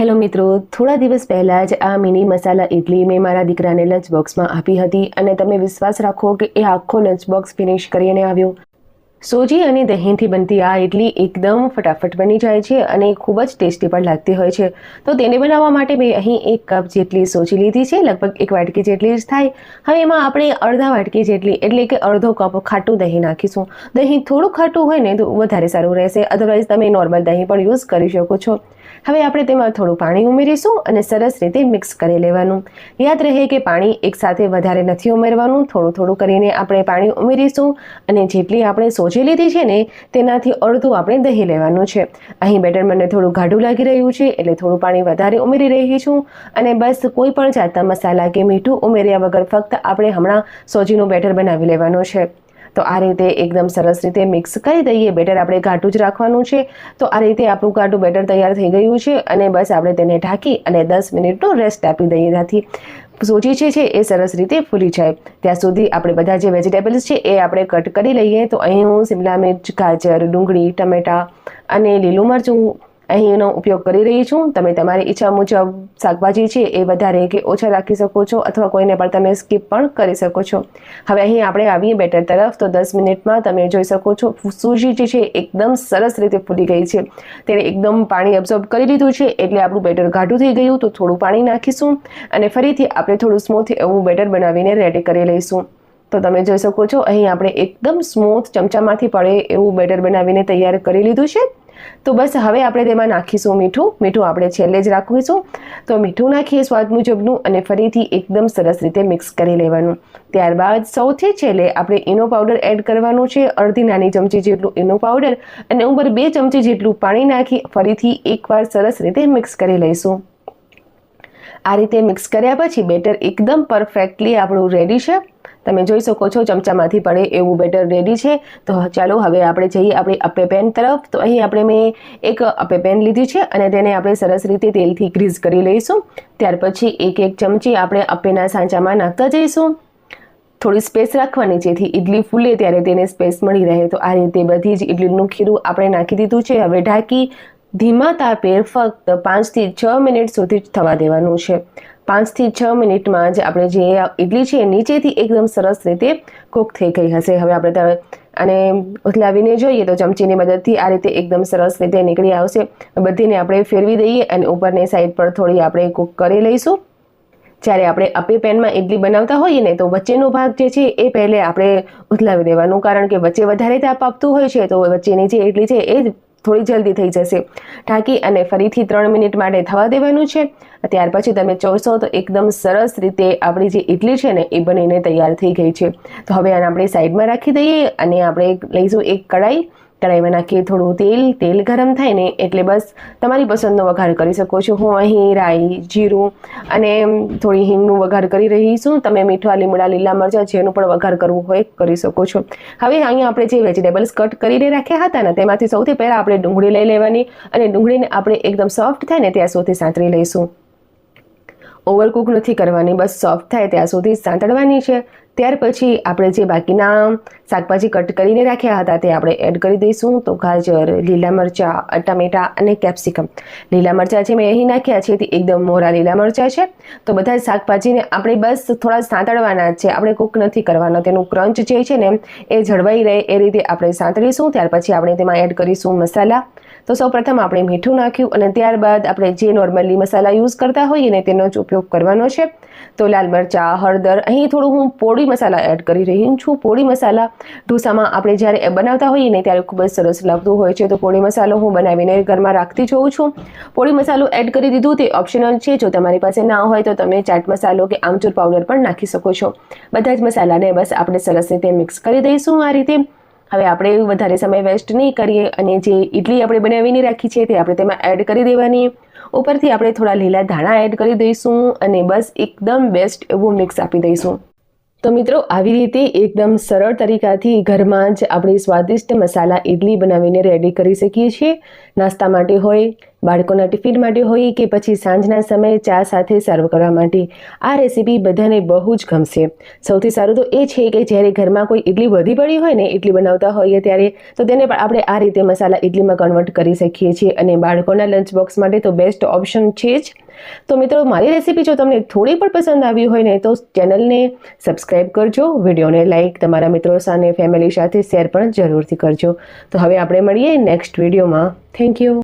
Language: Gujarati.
હેલો મિત્રો, થોડા દિવસ પહેલાં જ આ મિની મસાલા ઇડલી મેં મારા દીકરાને લંચ બોક્સમાં આપી હતી અને તમે વિશ્વાસ રાખો કે એ આખો લંચ બોક્સ ફિનિશ કરીને આવ્યો. સોજી અને દહીંથી બનતી આ ઇડલી એકદમ ફટાફટ બની જાય છે અને ખૂબ જ ટેસ્ટી પણ લાગતી હોય છે. તો તેને બનાવવા માટે મેં અહીં 1 કપ જેટલી સોજી લીધી છે, લગભગ 1 વાટકી જેટલી જ થાય. હવે એમાં આપણે અડધા વાટકી જેટલી એટલે કે અડધો કપ ખાટું દહીં નાખીશું. દહીં થોડું ખાટું હોય ને તો વધારે સારું રહેશે, અધરવાઇઝ તમે નોર્મલ દહીં પણ યુઝ કરી શકો છો. હવે આપણે તેમાં થોડું પાણી ઉમેરીશું અને સરસ રીતે મિક્સ કરી લેવાનું. યાદ રહે કે પાણી એકસાથે વધારે નથી ઉમેરવાનું, થોડું થોડું કરીને આપણે પાણી ઉમેરીશું અને જેટલી આપણે સોજી લીધી છે ને તેનાથી અડધું આપણે દહીં લેવાનું છે. અહીં બેટર મને થોડું ગાઢું લાગી રહ્યું છે એટલે થોડું પાણી વધારે ઉમેરી રહી છું અને બસ કોઈ પણ જાતના મસાલા કે મીઠું ઉમેર્યા વગર ફક્ત આપણે હમણાં સોજીનું બેટર બનાવી લેવાનું છે. તો આ રીતે એકદમ સરસ રીતે મિક્સ કરી દઈએ. બેટર આપણે ઘાટું જ રાખવાનું છે. તો આ રીતે આપણું ઘાટું બેટર તૈયાર થઈ ગયું છે અને બસ આપણે તેને ઢાંકી અને 10 મિનિટનો રેસ્ટ આપી દઈએ. ત્યાંથી સોજી છે એ સરસ રીતે ફૂલી જાય ત્યાં સુધી આપણે બધા જે વેજીટેબલ્સ છે એ આપણે કટ કરી લઈએ. તો અહીં હું શિમલા મિર્ચ, ગાજર, ડુંગળી, ટમેટા અને લીલું મરચું અહીંનો ઉપયોગ કરી રહી છું. તમે તમારી ઈચ્છા મુજબ શાકભાજી છે એ વધારે કે ઓછા રાખી શકો છો અથવા કોઈને પણ તમે સ્કીપ પણ કરી શકો છો. હવે અહીં આપણે આવીએ બેટર તરફ. તો 10 મિનિટમાં તમે જોઈ શકો છો સોજી જે છે એકદમ સરસ રીતે ફૂલી ગઈ છે. તેને એકદમ પાણી એબ્ઝોર્બ કરી લીધું છે એટલે આપણું બેટર ઘાટું થઈ ગયું. તો થોડું પાણી નાખીશું અને ફરીથી આપણે થોડું સ્મૂથ એવું બેટર બનાવીને રેડી કરી લઈશું. તો તમે જોઈ શકો છો અહીં આપણે એકદમ સ્મૂથ ચમચામાંથી પડે એવું બેટર બનાવીને તૈયાર કરી લીધું છે. તો બસ હવે આપણે તેમાં નાખીશું મીઠું આપણે છેલ્લે જ રાખીશું. તો મીઠું નાખીએ સ્વાદ મુજબનું અને ફરીથી એકદમ સરસ રીતે મિક્સ કરી લેવાનું. ત્યારબાદ સૌથી છેલ્લે આપણે ઈનો પાવડર એડ કરવાનું છે, અડધી નાની ચમચી જેટલું ઈનો પાવડર અને ઉપર 2 ચમચી જેટલું પાણી નાખી ફરીથી એકવાર સરસ રીતે મિક્સ કરી લઈશું. આ રીતે મિક્સ કર્યા પછી બેટર એકદમ પરફેક્ટલી આપણું રેડી છે. તમે જોઈ શકો છો ચમચામાંથી પડે એવું બેટર રેડી છે. તો ચાલો હવે આપણે જઈએ આપણી અપ્પે પેન તરફ. તો અહીં આપણે મેં એક અપ્પે પેન લીધી છે અને તેને આપણે સરસ રીતે તેલથી ગ્રીસ કરી લઈશું. ત્યાર પછી એક ચમચી આપણે અપ્પેના સાંચામાં નાખતા જઈશું. થોડી સ્પેસ રાખવાની જેથી ઇડલી ફૂલે ત્યારે તેને સ્પેસ મળી રહે. તો આ રીતે બધી જ ઇડલીનું ખીરું આપણે નાખી દીધું છે. હવે ઢાંકી ધીમા તાપે ફક્ત 5 થી 6 મિનિટ સુધી જ થવા દેવાનું છે. 5 થી 6 મિનિટમાં જ આપણે જે ઇડલી છે નીચેથી એકદમ સરસ રીતે કૂક થઈ ગઈ હશે. હવે આપણે અને ઉથલાવીને જોઈએ તો ચમચીની મદદથી આ રીતે એકદમ સરસ રીતે નીકળી આવશે. બધીને આપણે ફેરવી દઈએ અને ઉપરની સાઈડ પર થોડી આપણે કૂક કરી લઈશું. જ્યારે આપણે અપ્પે પેનમાં ઇડલી બનાવતા હોઈએ ને તો વચ્ચેનો ભાગ જે છે એ પહેલે આપણે ઉથલાવી દેવાનું, કારણ કે વચ્ચે વધારે તાપ આપતું હોય છે તો વચ્ચેની જે ઇડલી છે એ જ થોડી જલ્દી થઈ જશે. ઢાંકી અને ફરીથી 3 મિનિટ માટે થવા દેવાનું છે. ત્યાર પછી તમે જોશો તો એકદમ સરસ રીતે આપણી જે ઇડલી છે ને એ બનીને તૈયાર થઈ ગઈ છે. તો હવે આને આપણે સાઈડમાં રાખી દઈએ અને આપણે લઈશું એક કઢાઈમાં નાખીએ થોડું તેલ ગરમ થાય ને એટલે બસ તમારી પસંદનો વઘાર કરી શકો છો. હું અહીં રાઈ, જીરું અને થોડી હિંગનું વઘાર કરી રહી છું. તમે મીઠા, લીમડા, લીલા મરચાં જેનું પણ વઘાર કરવું હોય કરી શકો છો. હવે અહીંયા આપણે જે વેજીટેબલ્સ કટ કરીને રાખ્યા હતા ને તેમાંથી સૌથી પહેલાં આપણે ડુંગળી લઈ લેવાની અને ડુંગળીને આપણે એકદમ સોફ્ટ થાય ને ત્યાં સુધી સાંતળી લઈશું. ઓવરકુક નથી કરવાની, બસ સોફ્ટ થાય ત્યાં સુધી સાંતળવાની છે. ત્યાર પછી આપણે જે બાકીના શાકભાજી કટ કરીને રાખ્યા હતા તે આપણે એડ કરી દઈશું. તો ગાજર, લીલા મરચાં, ટમેટા અને કેપ્સિકમ. લીલા મરચાં છે મેં અહીં નાખ્યા છે તે એકદમ મોરા લીલા મરચાં છે. તો બધા જ શાકભાજીને આપણે બસ થોડા સાંતળવાના જ છે, આપણે કૂક નથી કરવાના. તેનું ક્રંચ જે છે ને એ જળવાઈ રહે એ રીતે આપણે સાંતળીશું. ત્યાર પછી આપણે તેમાં એડ કરીશું મસાલા. તો સૌપ્રથમ આપણે મીઠું નાખ્યું અને ત્યારબાદ આપણે જે નોર્મલી મસાલા યુઝ કરતા હોઈએ ને તેનો જ ઉપયોગ કરવાનો છે. તો લાલ મરચાં, હળદર, અહીં થોડું હું પોળી મસાલા એડ કરી રહી છું. પોળી મસાલા ઢોસામાં આપણે જ્યારે બનાવતા હોઈએ ને ત્યારે ખૂબ જ સરસ લાગતું હોય છે. તો પોળી મસાલો હું બનાવીને ઘરમાં રાખતી જોઉં છું. પોળી મસાલો એડ કરી દીધું તે ઓપ્શનલ છે. જો તમારી પાસે ના હોય તો તમે ચાટ મસાલો કે આમચૂર પાવડર પણ નાખી શકો છો. બધા જ મસાલાને બસ આપણે સરસ રીતે મિક્સ કરી દઈશું આ રીતે. હવે આપણે વધારે સમય વેસ્ટ નહીં કરીએ અને જે ઇડલી આપણે બનાવીને રાખી છે તે આપણે તેમાં એડ કરી દેવાની. ઉપરથી આપણે થોડા લીલા ધાણા એડ કરી દઈશું અને બસ એકદમ બેસ્ટ એવું મિક્સ આપી દઈશું. તો મિત્રો આવી રીતે એકદમ સરળ તરીકાથી ઘરમાં જ આપણી સ્વાદિષ્ટ મસાલા ઇડલી બનાવીને રેડી કરી શકીએ છીએ. નાસ્તા માટે હોય, બાળકોના ટિફિન માટે હોય કે પછી સાંજના સમયે ચા સાથે સર્વ કરવા માટે આ રેસીપી બધાને બહુ જ ગમશે. સૌથી સારું તો એ છે કે જ્યારે ઘરમાં કોઈ ઇડલી વધી પડી હોય ને ઇડલી બનાવતા હોઈએ ત્યારે તો તેને પણ આપણે આ રીતે મસાલા ઇડલીમાં કન્વર્ટ કરી શકીએ છીએ અને બાળકોના લંચ બોક્સ માટે તો બેસ્ટ ઓપ્શન છે જ. તો મિત્રો મારી રેસીપી જો તમને થોડી પણ પસંદ આવી હોય ને તો ચેનલને સબસ્ક્રાઈબ કરજો, વિડીયોને લાઈક, તમારા મિત્રો સાથે ફેમિલી સાથે શેર પણ જરૂરથી કરજો. તો હવે આપણે મળીએ નેક્સ્ટ વિડીયોમાં. Thank you.